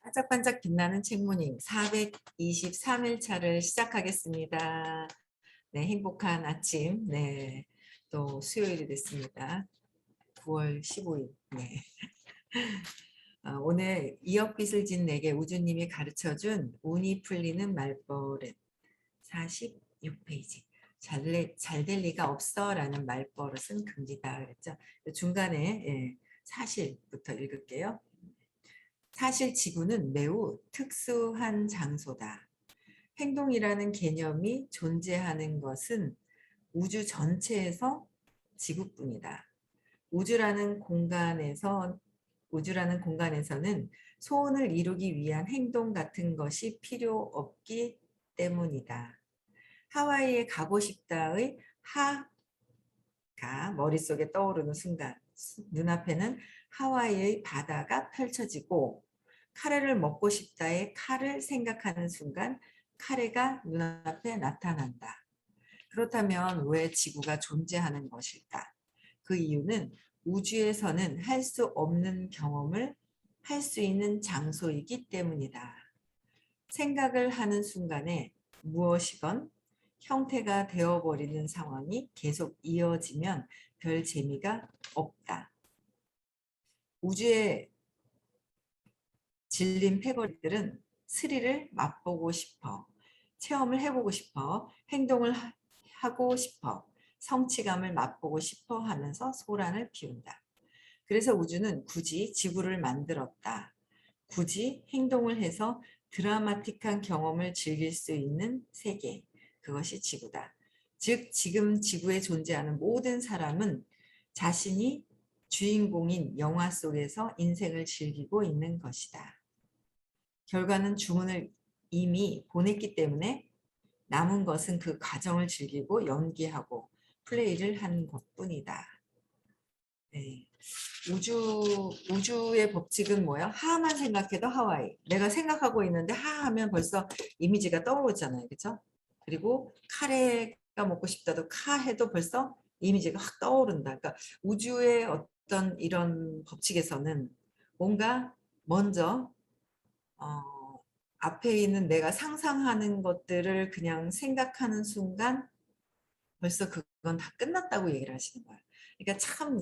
반짝반짝 빛나는 책무님 423일 차를 시작하겠습니다. 네, 행복한 아침. 네, 또 수요일이 됐습니다. 9월 15일. 네. 오늘 이억빛을 진 내게 우주님이 가르쳐준 운이 풀리는 말버릇 46페이지. 잘 될 리가 없어 라는 말버릇은 금지다 그랬죠. 중간에 사실부터 읽을게요. 사실 지구는 매우 특수한 장소다. 행동이라는 개념이 존재하는 것은 우주 전체에서 지구뿐이다. 우주라는 공간에서는 소원을 이루기 위한 행동 같은 것이 필요 없기 때문이다. 하와이에 가고 싶다의 하가 머릿속에 떠오르는 순간 눈앞에는 하와이의 바다가 펼쳐지고 카레를 먹고 싶다의 카를 생각하는 순간 카레가 눈앞에 나타난다. 그렇다면 왜 지구가 존재하는 것일까? 그 이유는 우주에서는 할 수 없는 경험을 할 수 있는 장소이기 때문이다. 생각을 하는 순간에 무엇이건 형태가 되어버리는 상황이 계속 이어지면 별 재미가 없다. 우주에 질린 패거리들은 스릴을 맛보고 싶어, 체험을 해보고 싶어, 행동을 하고 싶어, 성취감을 맛보고 싶어 하면서 소란을 피운다. 그래서 우주는 굳이 지구를 만들었다. 굳이 행동을 해서 드라마틱한 경험을 즐길 수 있는 세계, 그것이 지구다. 즉 지금 지구에 존재하는 모든 사람은 자신이 주인공인 영화 속에서 인생을 즐기고 있는 것이다. 결과는 주문을 이미 보냈기 때문에 남은 것은 그 과정을 즐기고 연기하고 플레이를 한 것뿐이다. 네. 우주의 법칙은 뭐야? 하만 생각해도 하와이. 내가 생각하고 있는데 하 하면 벌써 이미지가 떠오르잖아요. 그렇죠? 그리고 카레가 먹고 싶다도 카 해도 벌써 이미지가 확 떠오른다. 그러니까 우주의 어떤 이런 법칙에서는 뭔가 먼저 앞에 있는 내가 상상하는 것들을 그냥 생각하는 순간 벌써 그건 다 끝났다고 얘기를 하시는 거예요. 그러니까 참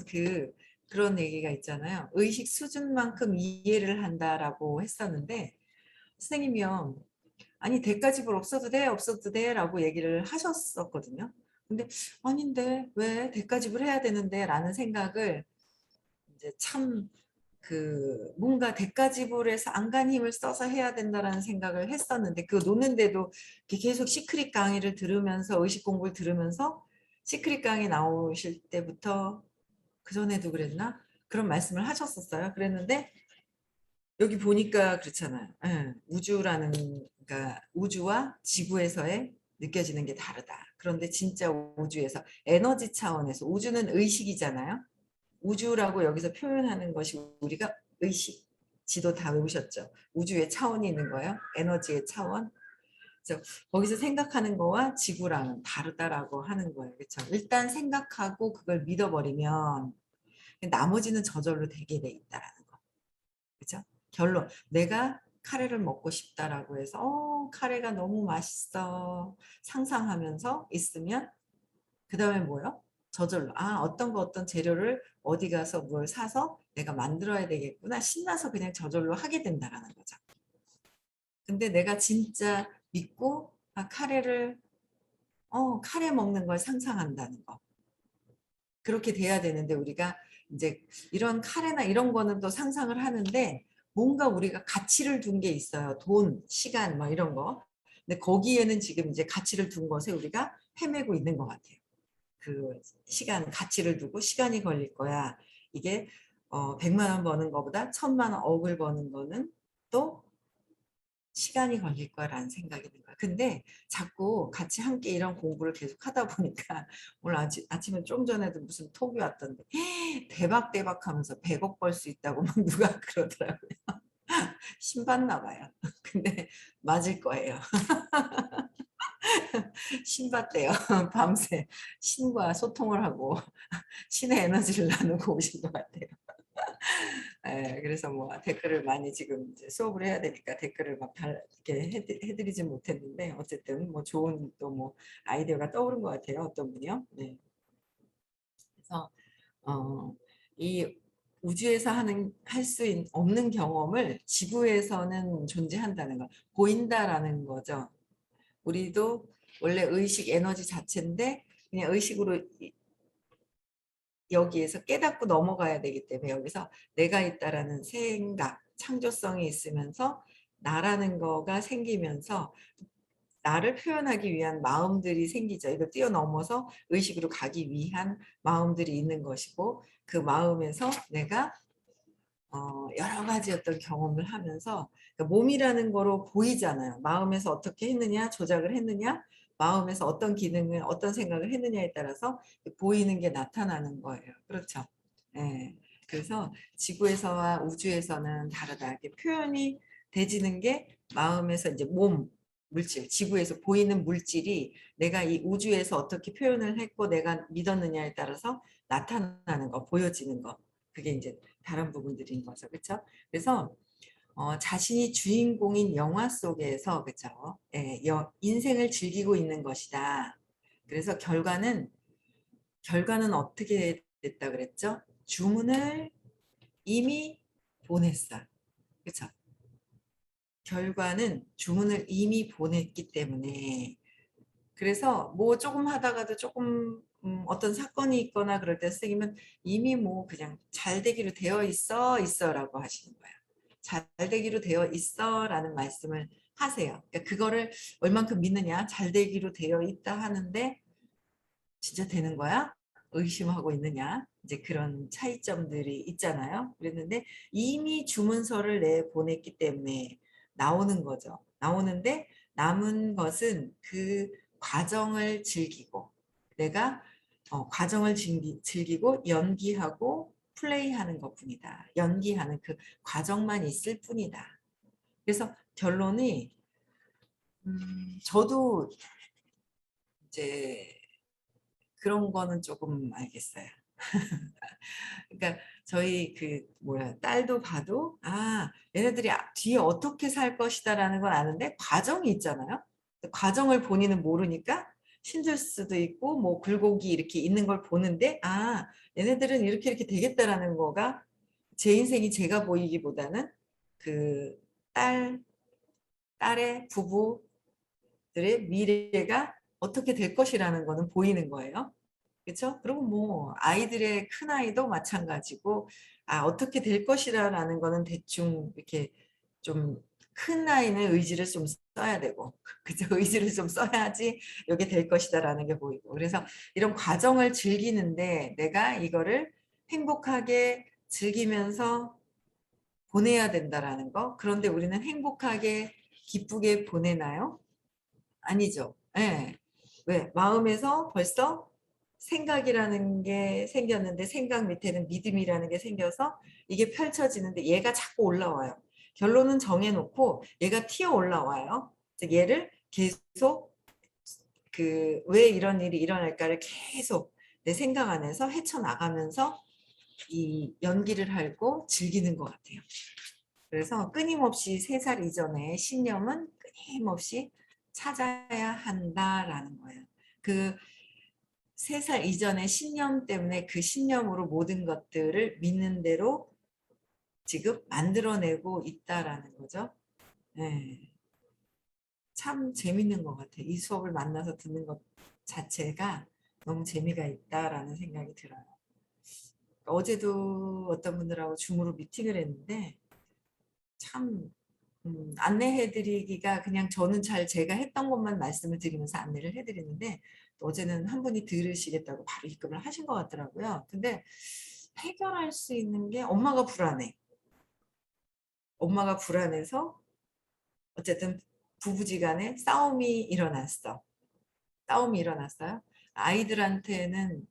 그런 얘기가 있잖아요. 의식 수준만큼 이해를 한다라고 했었는데 선생님이요. 아니 대가집을 없어도 돼 라고 얘기를 하셨었거든요. 근데 아닌데 왜 대가집을 해야 되는데 라는 생각을 이제 참 뭔가 대가지불에서 안간 힘을 써서 해야 된다라는 생각을 했었는데 그거 놓는데도 계속 시크릿 강의를 들으면서 의식 공부를 들으면서 시크릿 강의 나오실 때부터 그전에도 그랬나? 그런 말씀을 하셨었어요. 그랬는데 여기 보니까 그렇잖아요. 예, 그러니까 우주와 지구에서의 느껴지는 게 다르다. 그런데 진짜 우주에서 에너지 차원에서 우주는 의식이잖아요. 우주라고 여기서 표현하는 것이 우리가 의식, 지도 다 외우셨죠? 우주의 차원이 있는 거예요. 에너지의 차원. 그래서 거기서 생각하는 거와 지구랑은 다르다라고 하는 거예요. 그렇죠? 일단 생각하고 그걸 믿어버리면 나머지는 저절로 되게 돼 있다라는 거. 그렇죠? 결론. 내가 카레를 먹고 싶다라고 해서 카레가 너무 맛있어 상상하면서 있으면 그 다음에 뭐요? 저절로 어떤 재료를 어디 가서 뭘 사서 내가 만들어야 되겠구나 신나서 그냥 저절로 하게 된다라는 거죠. 근데 내가 진짜 믿고 카레 먹는 걸 상상한다는 거. 그렇게 돼야 되는데 우리가 이제 이런 카레나 이런 거는 또 상상을 하는데 뭔가 우리가 가치를 둔 게 있어요. 돈, 시간 뭐 이런 거. 근데 거기에는 지금 이제 가치를 둔 것에 우리가 헤매고 있는 것 같아요. 가치를 두고 시간이 걸릴 거야. 이게 100만 원 버는 것보다 1000만 원, 억을 버는 거는 또 시간이 걸릴 거라는 생각이 드는 거야. 근데 자꾸 같이 함께 이런 공부를 계속 하다 보니까 오늘 아침에 좀 전에도 무슨 톡이 왔던데 대박 하면서 100억 벌 수 있다고 막 누가 그러더라고요. 신받나 봐요. 근데 맞을 거예요. 신받대요. 밤새 신과 소통을 하고 신의 에너지를 나누고 오신 것 같아요. 그래서 뭐 댓글을 많이 지금 이제 수업을 해야 되니까 댓글을 막 이렇게 해드리진 못했는데 어쨌든 뭐 좋은 또 뭐 아이디어가 떠오른 것 같아요. 어떤 분이요? 네. 그래서 이 우주에서 할 수 없는 경험을 지구에서는 존재한다는 거, 보인다라는 거죠. 우리도 원래 의식 에너지 자체인데 그냥 의식으로 여기에서 깨닫고 넘어가야 되기 때문에 여기서 내가 있다라는 생각, 창조성이 있으면서 나라는 거가 생기면서 나를 표현하기 위한 마음들이 생기죠. 이걸 뛰어넘어서 의식으로 가기 위한 마음들이 있는 것이고 그 마음에서 내가 여러 가지 어떤 경험을 하면서 그러니까 몸이라는 거로 보이잖아요. 마음에서 어떻게 했느냐, 조작을 했느냐, 마음에서 어떤 기능을, 어떤 생각을 했느냐에 따라서 보이는 게 나타나는 거예요. 그렇죠. 예. 그래서 지구에서와 우주에서는 다르다. 이렇게 표현이 되지는 게 마음에서 이제 몸, 물질, 지구에서 보이는 물질이 내가 이 우주에서 어떻게 표현을 했고 내가 믿었느냐에 따라서 나타나는 거, 보여지는 거. 그게 이제 다른 부분들인 거죠. 그렇죠? 그래서 자신이 주인공인 영화 속에서 그렇죠? 예, 인생을 즐기고 있는 것이다. 그래서 결과는 어떻게 됐다 그랬죠? 주문을 이미 보냈어. 그렇죠? 결과는 주문을 이미 보냈기 때문에 그래서 뭐 조금 하다가도 조금 어떤 사건이 있거나 그럴 때 선생님은 이미 뭐 그냥 잘 되기로 되어 있어라고 하시는 거예요. 잘 되기로 되어 있어라는 말씀을 하세요. 그러니까 그거를 얼만큼 믿느냐, 잘 되기로 되어 있다 하는데 진짜 되는 거야? 의심하고 있느냐? 이제 그런 차이점들이 있잖아요. 그랬는데 이미 주문서를 내 보냈기 때문에 나오는 거죠. 나오는데 남은 것은 그 과정을 즐기고 내가 과정을 즐기고 연기하고 플레이하는 것뿐이다. 연기하는 그 과정만 있을 뿐이다. 그래서 결론이 저도 이제 그런 거는 조금 알겠어요. 그러니까 저희 그 뭐야 딸도 봐도 얘네들이 뒤에 어떻게 살 것이다라는 건 아는데 과정이 있잖아요. 과정을 본인은 모르니까 힘들 수도 있고 뭐 굴곡이 이렇게 있는 걸 보는데 얘네들은 이렇게 되겠다라는 거가 제 인생이 제가 보이기보다는 그 딸, 딸의 부부들의 미래가 어떻게 될 것이라는 거는 보이는 거예요. 그렇죠? 그리고 뭐 아이들의 큰 아이도 마찬가지고 어떻게 될 것이라는 거는 대충 이렇게 좀 큰 아이는 의지를 좀 써야 되고 그죠? 의지를 좀 써야지 이게 될 것이다라는 게 보이고 그래서 이런 과정을 즐기는데 내가 이거를 행복하게 즐기면서 보내야 된다라는 거. 그런데 우리는 행복하게 기쁘게 보내나요? 아니죠. 예. 왜? 마음에서 벌써 생각이라는 게 생겼는데 생각 밑에는 믿음이라는 게 생겨서 이게 펼쳐지는데 얘가 자꾸 올라와요. 결론은 정해놓고 얘가 튀어 올라와요. 얘를 계속 그 왜 이런 일이 일어날까를 계속 내 생각 안에서 헤쳐나가면서 이 연기를 하고 즐기는 것 같아요. 그래서 끊임없이 3살 이전에 신념은 끊임없이 찾아야 한다라는 거예요. 그 3살 이전의 신념 때문에 그 신념으로 모든 것들을 믿는 대로 지금 만들어내고 있다라는 거죠. 네. 참 재밌는 것 같아요. 이 수업을 만나서 듣는 것 자체가 너무 재미가 있다라는 생각이 들어요. 어제도 어떤 분들하고 줌으로 미팅을 했는데 참 안내해드리기가 그냥 저는 잘 제가 했던 것만 말씀을 드리면서 안내를 해드리는데 어제는 한 분이 들으시겠다고 바로 입금을 하신 것 같더라고요. 근데 해결할 수 있는 게 엄마가 불안해. 엄마가 불안해서 어쨌든 부부지간에 싸움이 일어났어. 싸움이 일어났어요. 아이들한테는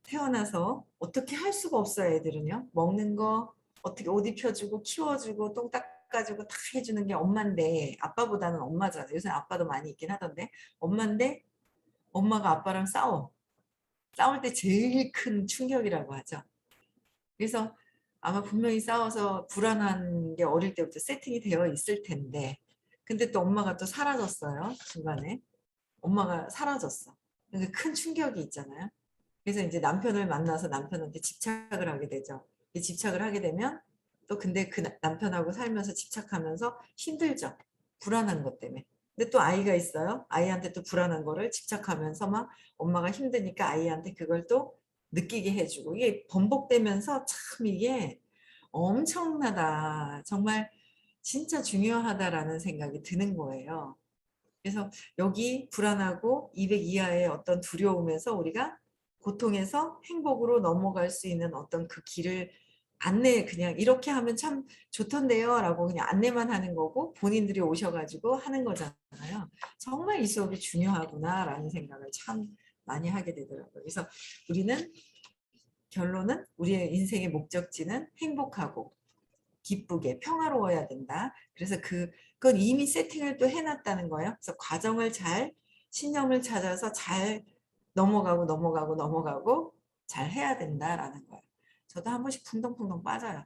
태어나서 어떻게 할 수가 없어요. 애들은요. 먹는 거 어떻게 옷 입혀주고 키워주고 똥 닦아주고 다 해주는 게 엄마인데 아빠보다는 엄마잖아요. 요새 아빠도 많이 있긴 하던데 엄마인데 엄마가 아빠랑 싸워. 싸울 때 제일 큰 충격이라고 하죠. 그래서 아마 분명히 싸워서 불안한 게 어릴 때부터 세팅이 되어 있을 텐데 근데 또 엄마가 또 사라졌어요. 중간에. 엄마가 사라졌어. 그러니까 큰 충격이 있잖아요. 그래서 이제 남편을 만나서 남편한테 집착을 하게 되죠. 이 집착을 하게 되면 또 근데 그 남편하고 살면서 집착하면서 힘들죠. 불안한 것 때문에. 근데 또 아이가 있어요. 아이한테 또 불안한 거를 집착하면서 막 엄마가 힘드니까 아이한테 그걸 또 느끼게 해주고 이게 번복되면서 참 이게 엄청나다. 정말 진짜 중요하다라는 생각이 드는 거예요. 그래서 여기 불안하고 200 이하의 어떤 두려움에서 우리가 고통에서 행복으로 넘어갈 수 있는 어떤 그 길을 안내 그냥 이렇게 하면 참 좋던데요 라고 그냥 안내만 하는 거고 본인들이 오셔가지고 하는 거잖아요. 정말 이 수업이 중요하구나 라는 생각을 참 많이 하게 되더라고요. 그래서 우리는 결론은 우리의 인생의 목적지는 행복하고 기쁘게 평화로워야 된다. 그래서 그건 이미 세팅을 또 해놨다는 거예요. 그래서 과정을 잘 신념을 찾아서 잘 넘어가고 넘어가고 넘어가고 잘 해야 된다라는 거예요. 저도 한 번씩 풍덩풍덩 빠져요.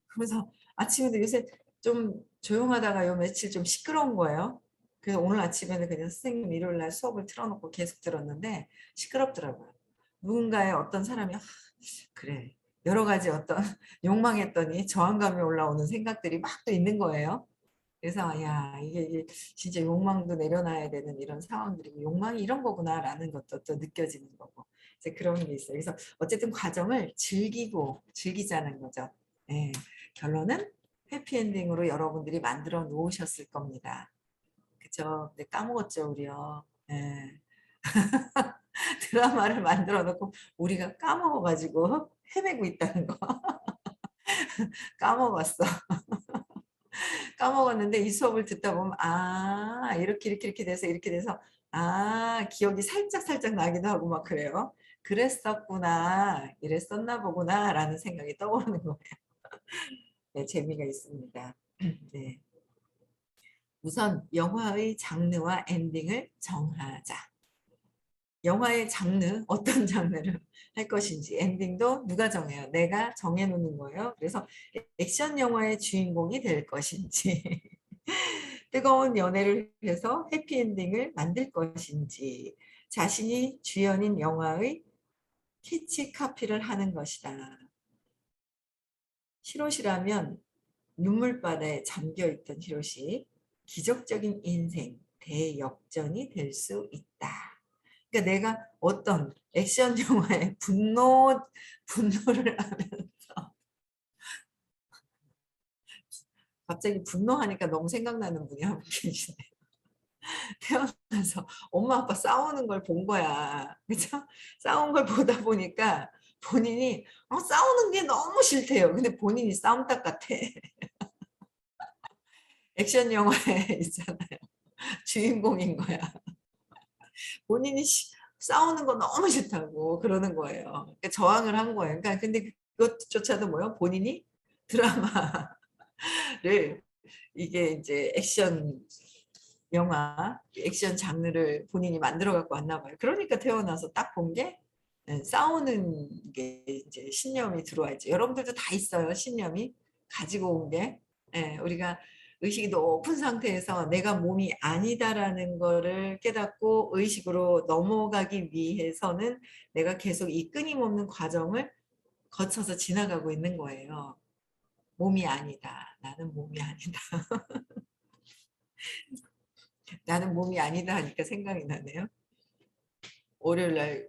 그러면서 아침에도 요새 좀 조용하다가 요 며칠 좀 시끄러운 거예요. 그래서 오늘 아침에는 그냥 선생님 일요일 날 수업을 틀어놓고 계속 들었는데 시끄럽더라고요. 누군가의 어떤 사람이 그래 여러 가지 어떤 욕망했더니 저항감이 올라오는 생각들이 막 또 있는 거예요. 그래서 야 이게 진짜 욕망도 내려놔야 되는 이런 상황들이고 욕망이 이런 거구나라는 것도 또 느껴지는 거고 이제 그런 게 있어요. 그래서 어쨌든 과정을 즐기고 즐기자는 거죠. 예, 결론은 해피엔딩으로 여러분들이 만들어 놓으셨을 겁니다. 그죠? 근데 까먹었죠 우리요. 예. 드라마를 만들어 놓고 우리가 까먹어가지고 헤매고 있다는 거 까먹었어. 까먹었는데 이 수업을 듣다 보면 아 이렇게 돼서 이렇게 돼서 아 기억이 살짝 나기도 하고 막 그래요. 그랬었구나 이랬었나 보구나 라는 생각이 떠오르는 거예요. 네, 재미가 있습니다. 네. 우선 영화의 장르와 엔딩을 정하자. 영화의 장르, 어떤 장르를 할 것인지 엔딩도 누가 정해요? 내가 정해놓는 거예요. 그래서 액션 영화의 주인공이 될 것인지 뜨거운 연애를 해서 해피엔딩을 만들 것인지 자신이 주연인 영화의 캐치 카피를 하는 것이다. 히로시라면 눈물바다에 잠겨있던 히로시 기적적인 인생 대역전이 될 수 있다. 그러니까 내가 어떤 액션 영화에 분노를 하면서 갑자기 분노하니까 너무 생각나는 분이 한 분 계시네. 태어나서 엄마 아빠 싸우는 걸 본 거야. 그죠? 싸운 걸 보다 보니까 본인이 싸우는 게 너무 싫대요. 근데 본인이 싸움닭 같아. 액션 영화에 있잖아요. 주인공인 거야. 본인이 싸우는 거 너무 싫다고 그러는 거예요. 그러니까 저항을 한 거예요. 그러니까 근데 그것조차도 뭐요? 본인이 드라마를 이게 이제 액션 영화, 액션 장르를 본인이 만들어 갖고 왔나 봐요. 그러니까 태어나서 딱 본 게 싸우는 게 이제 신념이 들어와 있죠. 여러분들도 다 있어요. 신념이 가지고 온 게. 예, 우리가 의식이 높은 상태에서 내가 몸이 아니다라는 거를 깨닫고 의식으로 넘어가기 위해서는 내가 계속 이 끊임없는 과정을 거쳐서 지나가고 있는 거예요. 몸이 아니다. 나는 몸이 아니다. 나는 몸이 아니다 하니까 생각이 나네요. 월요일 날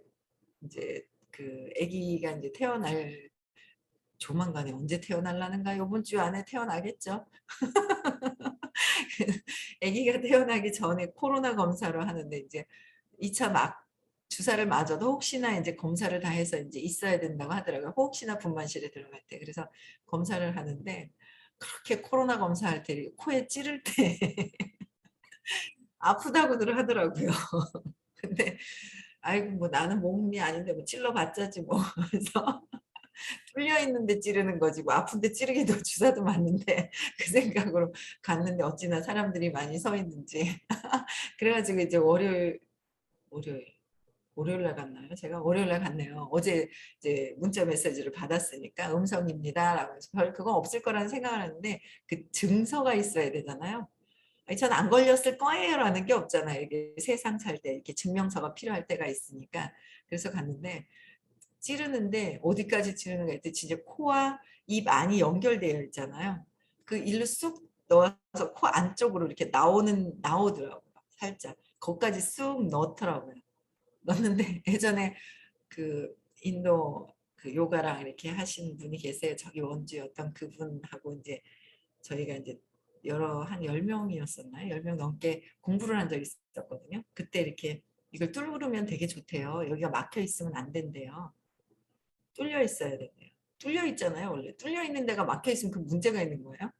이제 그 아기가 이제 태어날 조만간에 언제 태어날라는가 이번 주 안에 태어나겠죠. 아기가 태어나기 전에 코로나 검사를 하는데 이제 2차 막 주사를 맞아도 혹시나 이제 검사를 다 해서 이제 있어야 된다고 하더라고요. 혹시나 분만실에 들어갈 때. 그래서 검사를 하는데 그렇게 코로나 검사할 때 코에 찌를 때 아프다고들 하더라고요. 근데 아이고 뭐 나는 몸이 아닌데 뭐 찔러봤자지 뭐. 그래서 뚫려 있는데 찌르는 거지 뭐 아픈데 찌르기도 주사도 맞는데 그 생각으로 갔는데 어찌나 사람들이 많이 서 있는지 그래가지고 이제 월요일 월요일 날 갔나요? 제가 월요일 날 갔네요. 어제 이제 문자 메시지를 받았으니까 음성입니다라고 해서 별 그건 없을 거라는 생각을 하는데 그 증서가 있어야 되잖아요. 아니, 저는 안 걸렸을 거예요라는 게 없잖아요. 이게 세상 살 때 이렇게 증명서가 필요할 때가 있으니까. 그래서 갔는데 찌르는데 어디까지 찌르는가 했더니 진짜 코와 입 안이 연결되어 있잖아요. 그 일로 쑥 넣어서 코 안쪽으로 이렇게 나오더라고요. 살짝. 거기까지 쑥 넣더라고요. 넣었는데 예전에 그 인도 그 요가랑 이렇게 하시는 분이 계세요. 저기 원주에 어떤 그분하고 이제 저희가 이제 여러 한 10명이었었나요? 10명 넘게 공부를 한 적이 있었거든요. 그때 이렇게 이걸 뚫으면 되게 좋대요. 여기가 막혀 있으면 안 된대요. 뚫려 있어야 된대요. 뚫려 있잖아요, 원래. 뚫려 있는 데가 막혀 있으면 그 문제가 있는 거예요.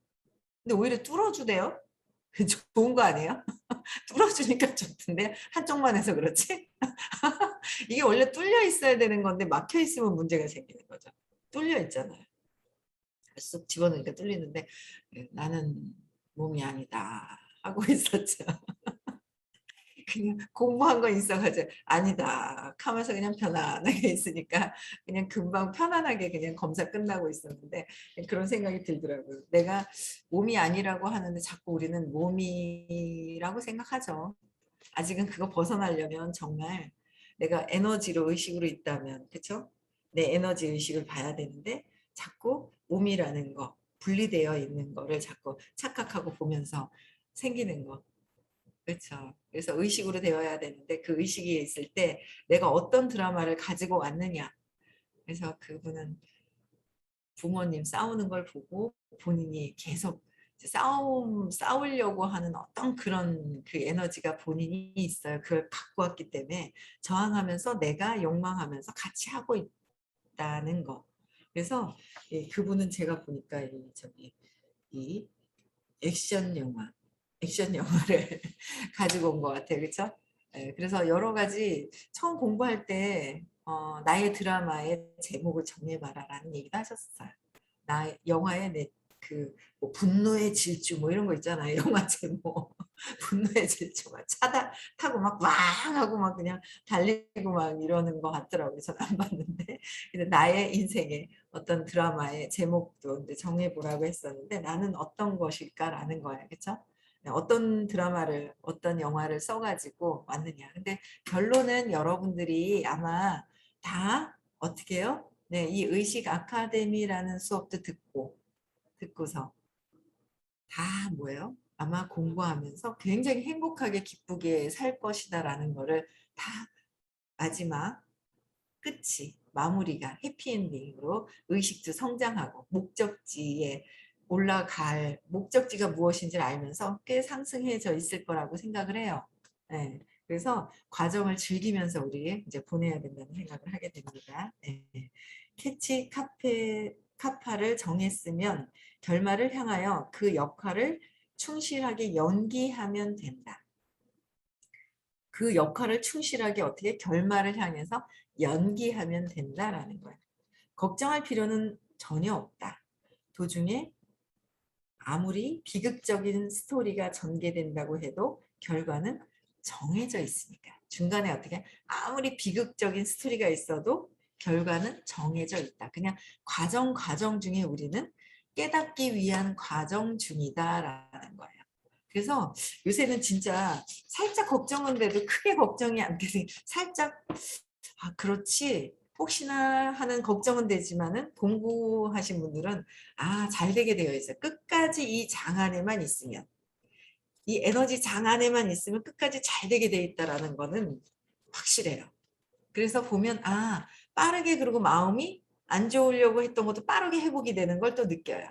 근데 오히려 뚫어주대요. 좋은 거 아니에요? 뚫어주니까 좋던데 한쪽만 해서 그렇지? 이게 원래 뚫려 있어야 되는 건데 막혀 있으면 문제가 생기는 거죠. 뚫려 있잖아요. 쑥 집어넣으니까 뚫리는데 나는 몸이 아니다 하고 있었죠. 그냥 공부한 거 있어가지고 아니다 하면서 그냥 편안하게 있으니까 그냥 금방 편안하게 그냥 검사 끝나고 있었는데 그런 생각이 들더라고요. 내가 몸이 아니라고 하는데 자꾸 우리는 몸이라고 생각하죠. 아직은 그거 벗어나려면 정말 내가 에너지로 의식으로 있다면 그쵸? 내 에너지 의식을 봐야 되는데 자꾸 몸이라는 거 분리되어 있는 거를 자꾸 착각하고 보면서 생기는 거 그렇죠. 그래서 의식으로 되어야 되는데 그 의식이 있을 때 내가 어떤 드라마를 가지고 왔느냐. 그래서 그분은 부모님 싸우는 걸 보고 본인이 계속 싸우려고 하는 어떤 그런 그 에너지가 본인이 있어요. 그걸 갖고 왔기 때문에 저항하면서 내가 욕망하면서 같이 하고 있다는 거. 그래서 그분은 제가 보니까 이 액션 영화, 액션 영화를 가지고 온 것 같아요. 그렇죠? 그래서 여러 가지 처음 공부할 때 나의 드라마의 제목을 정해봐라라는 얘기도 하셨어요. 나 영화의 내그뭐 분노의 질주 뭐 이런 거 있잖아요. 영화 제목 분노의 질주 막 차다 타고 막 왕 하고 막 그냥 달리고 막 이러는 것 같더라고요. 저는 안 봤는데 근데 나의 인생의 어떤 드라마의 제목도 이제 정해보라고 했었는데 나는 어떤 것일까라는 거예요. 그렇죠? 어떤 드라마를 어떤 영화를 써가지고 왔느냐. 근데 결론은 여러분들이 아마 다 어떻게 해요? 네, 이 의식 아카데미라는 수업도 듣고서 다 뭐예요? 아마 공부하면서 굉장히 행복하게 기쁘게 살 것이다라는 거를 다 마지막 끝이 마무리가 해피엔딩으로 의식도 성장하고 목적지에 올라갈 목적지가 무엇인지를 알면서 꽤 상승해져 있을 거라고 생각을 해요. 네. 그래서 과정을 즐기면서 우리 이제 보내야 된다는 생각을 하게 됩니다. 네. 캐치 카파를 정했으면 결말을 향하여 그 역할을 충실하게 연기하면 된다. 그 역할을 충실하게 어떻게 결말을 향해서 연기하면 된다라는 거예요. 걱정할 필요는 전혀 없다. 도중에 아무리 비극적인 스토리가 전개된다고 해도 결과는 정해져 있으니까. 중간에 어떻게 아무리 비극적인 스토리가 있어도 결과는 정해져 있다. 그냥 과정 중에 우리는 깨닫기 위한 과정 중이다라는 거예요. 그래서 요새는 진짜 살짝 걱정은 돼도 크게 걱정이 안 되는 살짝 그렇지 혹시나 하는 걱정은 되지만은 공부하신 분들은 잘 되게 되어 있어요. 끝까지 이 장 안에만 있으면 이 에너지 장 안에만 있으면 끝까지 잘 되게 돼 있다라는 거는 확실해요. 그래서 보면 빠르게 그리고 마음이 안 좋으려고 했던 것도 빠르게 회복이 되는 걸 또 느껴요.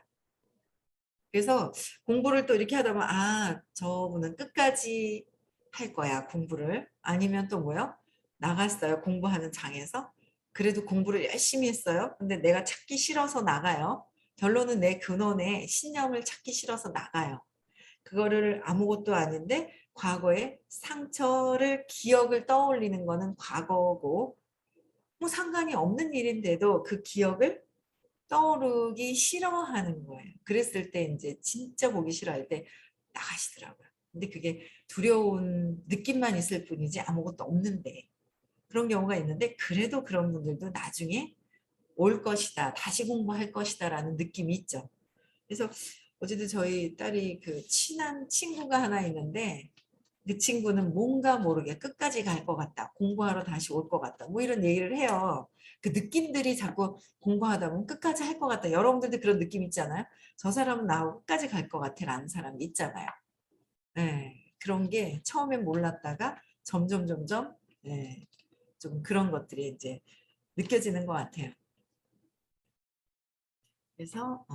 그래서 공부를 또 이렇게 하다 보면 저분은 끝까지 할 거야 공부를 아니면 또 뭐요? 나갔어요 공부하는 장에서 그래도 공부를 열심히 했어요. 근데 내가 찾기 싫어서 나가요. 결론은 내 근원의 신념을 찾기 싫어서 나가요. 그거를 아무것도 아닌데 과거의 상처를 기억을 떠올리는 거는 과거고 뭐 상관이 없는 일인데도 그 기억을 떠오르기 싫어하는 거예요. 그랬을 때 이제 진짜 보기 싫어할 때 나가시더라고요. 근데 그게 두려운 느낌만 있을 뿐이지 아무것도 없는데 그런 경우가 있는데 그래도 그런 분들도 나중에 올 것이다. 다시 공부할 것이다 라는 느낌이 있죠. 그래서 어쨌든 저희 딸이 그 친한 친구가 하나 있는데 그 친구는 뭔가 모르게 끝까지 갈 것 같다. 공부하러 다시 올 것 같다. 뭐 이런 얘기를 해요. 그 느낌들이 자꾸 공부하다 보면 끝까지 할 것 같다. 여러분들도 그런 느낌 있잖아요. 저 사람은 나하고 끝까지 갈 것 같아 라는 사람이 있잖아요. 네, 그런 게 처음엔 몰랐다가 점점 네, 좀 그런 것들이 이제 느껴지는 것 같아요. 그래서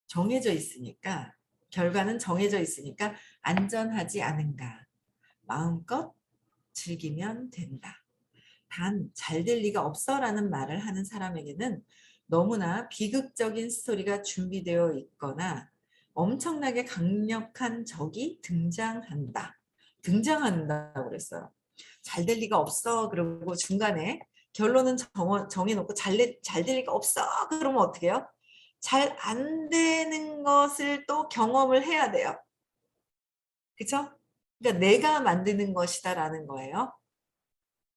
정해져 있으니까 결과는 정해져 있으니까 안전하지 않은가. 마음껏 즐기면 된다. 단 잘 될 리가 없어라는 말을 하는 사람에게는 너무나 비극적인 스토리가 준비되어 있거나 엄청나게 강력한 적이 등장한다. 등장한다고 그랬어요. 잘 될 리가 없어. 그리고 중간에 결론은 정해놓고 잘 될 리가 없어. 그러면 어떻게 해요? 잘 안 되는 것을 또 경험을 해야 돼요. 그쵸? 그러니까 내가 만드는 것이다라는 거예요.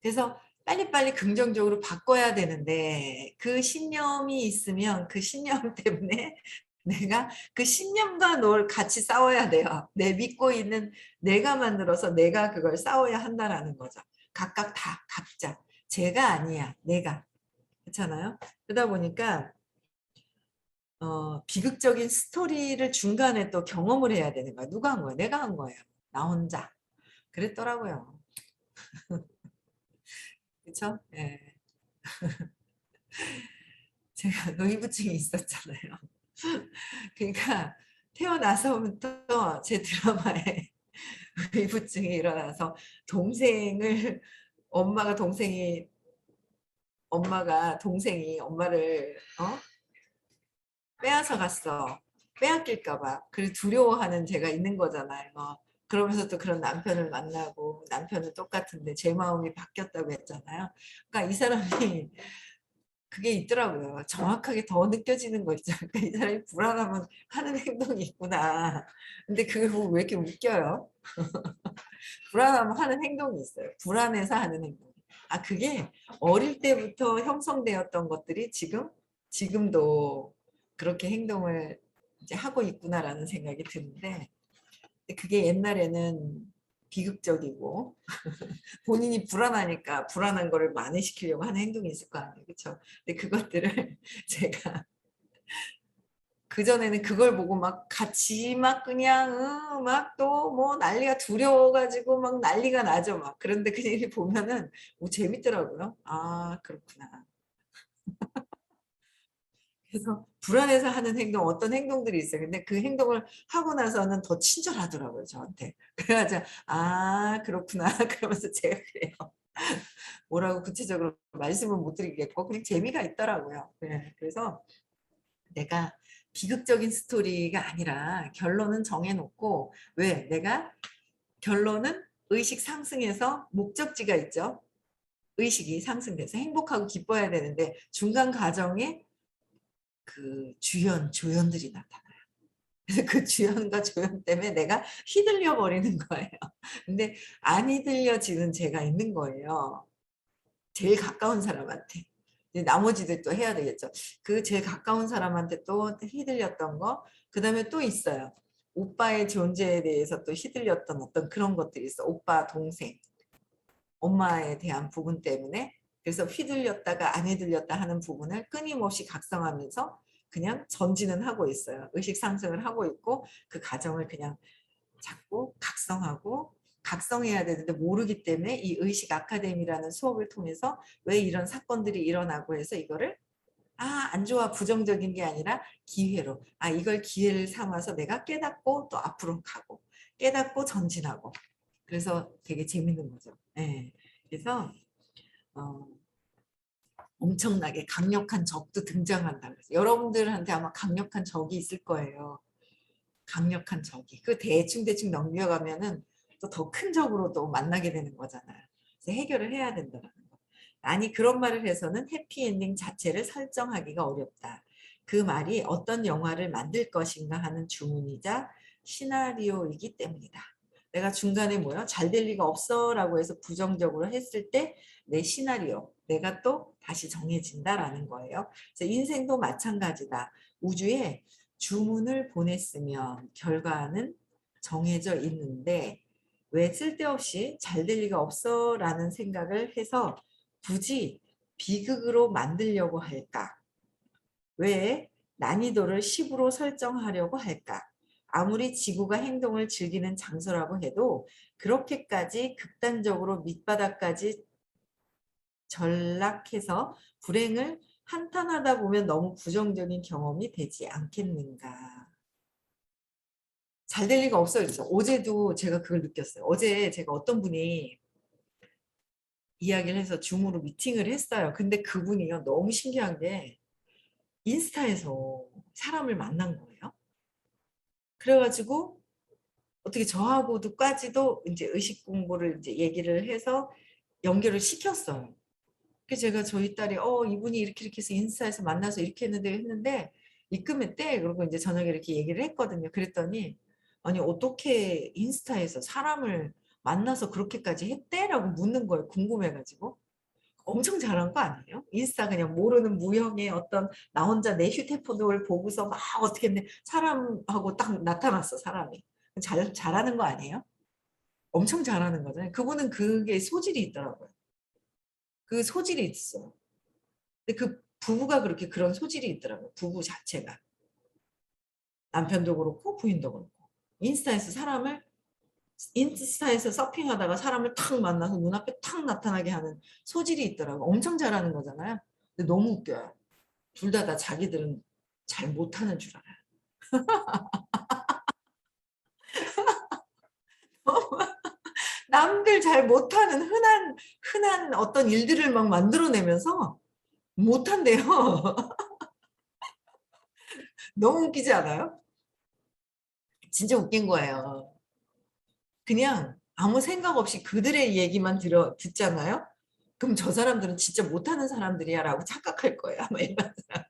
그래서 빨리빨리 긍정적으로 바꿔야 되는데 그 신념이 있으면 그 신념 때문에 내가 그 신념과 널 같이 싸워야 돼요. 내 믿고 있는 내가 만들어서 내가 그걸 싸워야 한다라는 거죠. 각각 다 각자. 제가 아니야. 내가. 그렇잖아요. 그러다 보니까 비극적인 스토리를 중간에 또 경험을 해야 되는 거야. 누가 한 거야? 내가 한 거예요. 나 혼자. 그랬더라고요. 그렇죠? 예. 제가 노이부증이 있었잖아요. 그러니까 태어나서부터 제 드라마에 노이부증이 일어나서 동생을 엄마가 동생이 엄마를 빼앗아 갔어. 빼앗길까 봐. 그래서 두려워하는 제가 있는 거잖아요. 그러면서 또 그런 남편을 만나고 남편은 똑같은데 제 마음이 바뀌었다고 했잖아요. 그러니까 이 사람이 그게 있더라고요. 정확하게 더 느껴지는 거 있죠. 그러니까 이 사람이 불안하면 하는 행동이 있구나. 근데 그게 왜 이렇게 웃겨요? 불안하면 하는 행동이 있어요. 불안해서 하는 행동. 아, 그게 어릴 때부터 형성되었던 것들이 지금도 그렇게 행동을 이제 하고 있구나라는 생각이 드는데, 그게 옛날에는 비극적이고, 본인이 불안하니까 불안한 거를 만회시키려고 하는 행동이 있을 거 아니에요. 그렇죠? 근데 그것들을 제가 그전에는 그걸 보고 막 같이 막 그냥 막 또 뭐 난리가 두려워가지고 막 난리가 나죠. 막 그런데 그 얘기 보면은 뭐 재밌더라고요. 아, 그렇구나. 그래서 불안해서 하는 행동, 어떤 행동들이 있어요. 근데 그 행동을 하고 나서는 더 친절하더라고요, 저한테. 그래가지고 아, 그렇구나. 그러면서 제가 그래요. 뭐라고 구체적으로 말씀을 못 드리겠고 그냥 재미가 있더라고요. 네, 그래서 내가 비극적인 스토리가 아니라 결론은 정해놓고 왜 내가 결론은 의식 상승해서 목적지가 있죠. 의식이 상승돼서 행복하고 기뻐야 되는데 중간 과정에 그 조연들이 나타나요. 그래서 그 주연과 조연 때문에 내가 휘둘려 버리는 거예요. 근데 안 휘둘려지는 제가 있는 거예요. 제일 가까운 사람한테. 이제 나머지들 또 해야 되겠죠. 그 제일 가까운 사람한테 또 휘둘렸던 거, 그 다음에 또 있어요. 오빠의 존재에 대해서 또 휘둘렸던 어떤 그런 것들이 있어. 오빠, 동생, 엄마에 대한 부분 때문에. 그래서 휘둘렸다가 안 휘둘렸다 하는 부분을 끊임없이 각성하면서 그냥 전진은 하고 있어요. 의식 상승을 하고 있고 그 과정을 그냥 자꾸 각성해야 되는데 모르기 때문에 이 의식 아카데미라는 수업을 통해서 왜 이런 사건들이 일어나고 해서 이거를 안 좋아 부정적인 게 아니라 기회로 이걸 기회를 삼아서 내가 깨닫고 또 앞으로 가고 깨닫고 전진하고 그래서 되게 재밌는 거죠. 네. 그래서 어, 엄청나게 강력한 적도 등장한다. 그래서 여러분들한테 아마 강력한 적이 있을 거예요. 강력한 적이. 그 대충 넘겨가면은 또 더 큰 적으로 또 만나게 되는 거잖아요. 그래서 해결을 해야 된다는 거. 아니 그런 말을 해서는 해피엔딩 자체를 설정하기가 어렵다. 그 말이 어떤 영화를 만들 것인가 하는 주문이자 시나리오이기 때문이다. 내가 중간에 뭐야? 잘 될 리가 없어 라고 해서 부정적으로 했을 때 내 시나리오, 내가 또 다시 정해진다라는 거예요. 그래서 인생도 마찬가지다. 우주에 주문을 보냈으면 결과는 정해져 있는데 왜 쓸데없이 잘 될 리가 없어 라는 생각을 해서 굳이 비극으로 만들려고 할까? 왜 난이도를 10으로 설정하려고 할까? 아무리 지구가 행동을 즐기는 장소라고 해도 그렇게까지 극단적으로 밑바닥까지 전락해서 불행을 한탄하다 보면 너무 부정적인 경험이 되지 않겠는가. 잘 될 리가 없어요. 그래서 어제도 제가 그걸 느꼈어요. 어제 제가 어떤 분이 이야기를 해서 줌으로 미팅을 했어요. 근데 그분이요. 너무 신기한 게 인스타에서 사람을 만난 거예요. 그래가지고 어떻게 저하고도까지도 이제 의식 공부를 이제 얘기를 해서 연결을 시켰어요. 그래서 제가 저희 딸이 이분이 이렇게 해서 인스타에서 만나서 이렇게 했는데 입금했대. 그리고 이제 저녁에 이렇게 얘기를 했거든요. 그랬더니 아니 어떻게 인스타에서 사람을 만나서 그렇게까지 했대?라고 묻는 거예요. 궁금해가지고. 엄청 잘한 거 아니에요? 인스타 그냥 모르는 무형의 어떤 나 혼자 내 휴대폰을 보고서 막 어떻게 했네. 사람하고 딱 나타났어, 사람이. 잘하는 거 아니에요? 엄청 잘하는 거잖아요. 그분은 그게 소질이 있더라고요. 그 소질이 있어. 근데 그 부부가 그렇게 그런 소질이 있더라고요. 부부 자체가. 남편도 그렇고 부인도 그렇고. 인스타에서 사람을 인스타에서 서핑하다가 사람을 탁 만나서 눈앞에 탁 나타나게 하는 소질이 있더라고. 엄청 잘하는 거잖아요. 근데 너무 웃겨요. 둘 다 자기들은 잘 못하는 줄 알아요. 남들 잘 못하는 흔한 어떤 일들을 막 만들어내면서 못한대요. 너무 웃기지 않아요? 진짜 웃긴 거예요. 그냥 아무 생각 없이 그들의 얘기만 듣잖아요. 그럼 저 사람들은 진짜 못하는 사람들이야라고 착각할 거예요. 아마 일반 사람.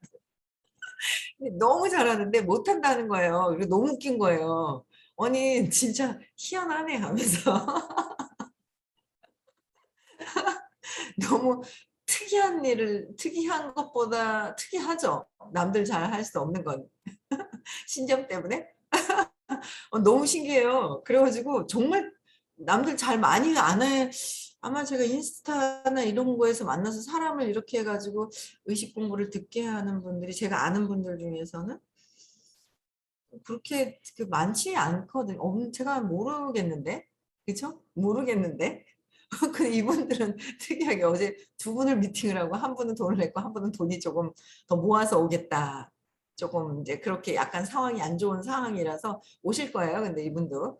너무 잘하는데 못한다는 거예요. 이거 너무 웃긴 거예요. 아니 진짜 희한하네 하면서 너무 특이한 것보다 특이하죠. 남들 잘 할 수 없는 건 신념 때문에 너무 신기해요. 그래가지고 정말 남들 잘 많이 안 해. 아마 제가 인스타나 이런 거에서 만나서 사람을 이렇게 해가지고 의식 공부를 듣게 하는 분들이 제가 아는 분들 중에서는 그렇게 많지 않거든요. 제가 모르겠는데, 그쵸? 모르겠는데. 그 이분들은 특이하게 어제 두 분을 미팅을 하고 한 분은 돈을 냈고 한 분은 돈이 조금 더 모아서 오겠다. 조금 이제 그렇게 약간 상황이 안 좋은 상황이라서 오실 거예요. 근데 이분도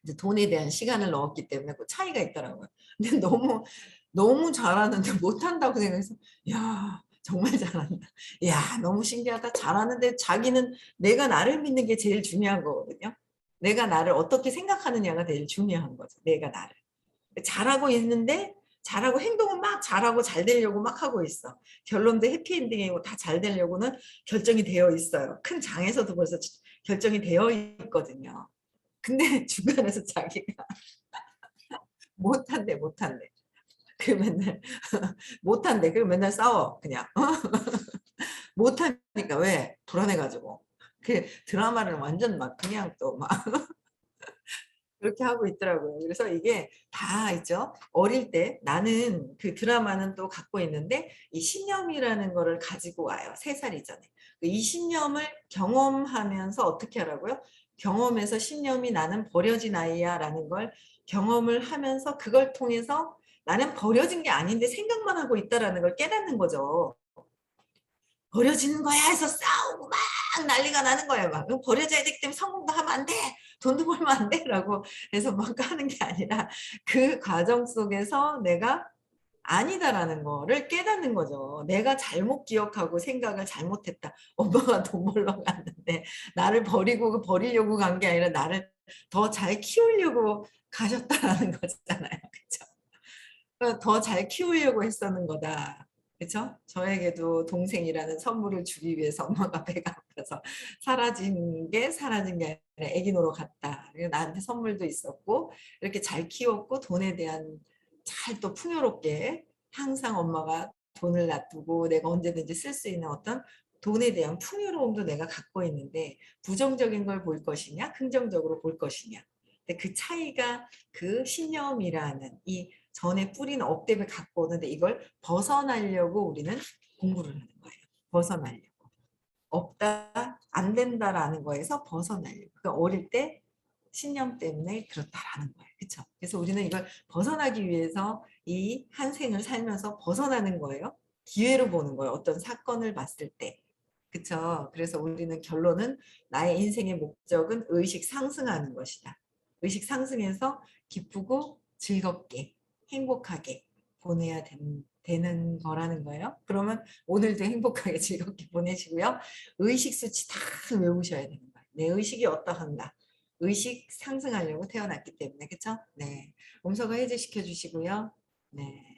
이제 돈에 대한 시간을 넣었기 때문에 그 차이가 있더라고요. 근데 너무 잘하는데 못한다고 생각해서 야 정말 잘한다. 야 너무 신기하다. 잘하는데 자기는 내가 나를 믿는 게 제일 중요한 거거든요. 내가 나를 어떻게 생각하느냐가 제일 중요한 거죠. 내가 나를. 잘하고 있는데 잘하고 행동은 막 잘하고 잘 되려고 막 하고 있어. 결론도 해피엔딩이고 다 잘 되려고는 결정이 되어 있어요. 큰 장에서도 벌써 결정이 되어 있거든요. 근데 주변에서 자기가 못한대. 그 맨날 못한대. 그 맨날 싸워 그냥. 못하니까 왜 불안해가지고. 그 드라마를 완전 막 그냥 또 막 그렇게 하고 있더라고요. 그래서 이게 다 있죠. 어릴 때 나는 그 드라마는 또 갖고 있는데 이 신념이라는 거를 가지고 와요. 3살 이전에. 이 신념을 경험하면서 어떻게 하라고요? 경험에서 신념이 나는 버려진 아이야 라는 걸 경험을 하면서 그걸 통해서 나는 버려진 게 아닌데 생각만 하고 있다라는 걸 깨닫는 거죠. 버려지는 거야 해서 싸우고 막 난리가 나는 거예요. 막 버려져야 되기 때문에 성공도 하면 안 돼. 돈도 벌면 안 돼라고 해서 막 하는 게 아니라 그 과정 속에서 내가 아니다라는 거를 깨닫는 거죠. 내가 잘못 기억하고 생각을 잘못했다. 엄마가 돈 벌러 갔는데 나를 버리려고 간 게 아니라 나를 더 잘 키우려고 가셨다라는 거잖아요. 그렇죠? 더 잘 키우려고 했었는 거다. 그쵸? 저에게도 동생이라는 선물을 주기 위해서 엄마가 배가 아파서 사라진 게 아니라 애기 놓으러 갔다. 그리고 나한테 선물도 있었고 이렇게 잘 키웠고 돈에 대한 잘 또 풍요롭게 항상 엄마가 돈을 놔두고 내가 언제든지 쓸 수 있는 어떤 돈에 대한 풍요로움도 내가 갖고 있는데 부정적인 걸 볼 것이냐 긍정적으로 볼 것이냐. 근데 그 차이가 그 신념이라는 이 전에 뿌린 업देख을 갖고 오는데 이걸 벗어나려고 우리는 공부를 하는 거예요. 벗어나려고. 없다, 안 된다라는 거에서 벗어나려고. 그 어릴 때 신념 때문에 그렇다라는 거예요. 그렇죠? 그래서 우리는 이걸 벗어나기 위해서 이 한 생을 살면서 벗어나는 거예요. 기회로 보는 거예요. 어떤 사건을 봤을 때. 그렇죠? 그래서 우리는 결론은 나의 인생의 목적은 의식 상승하는 것이다. 의식 상승해서 기쁘고 즐겁게 행복하게 보내야 되는 거라는 거예요. 그러면 오늘도 행복하게 즐겁게 보내시고요. 의식 수치 다 외우셔야 되는 거예요. 내 의식이 어떠한가. 의식 상승하려고 태어났기 때문에 그렇죠? 네. 음소거 해제시켜 주시고요. 네.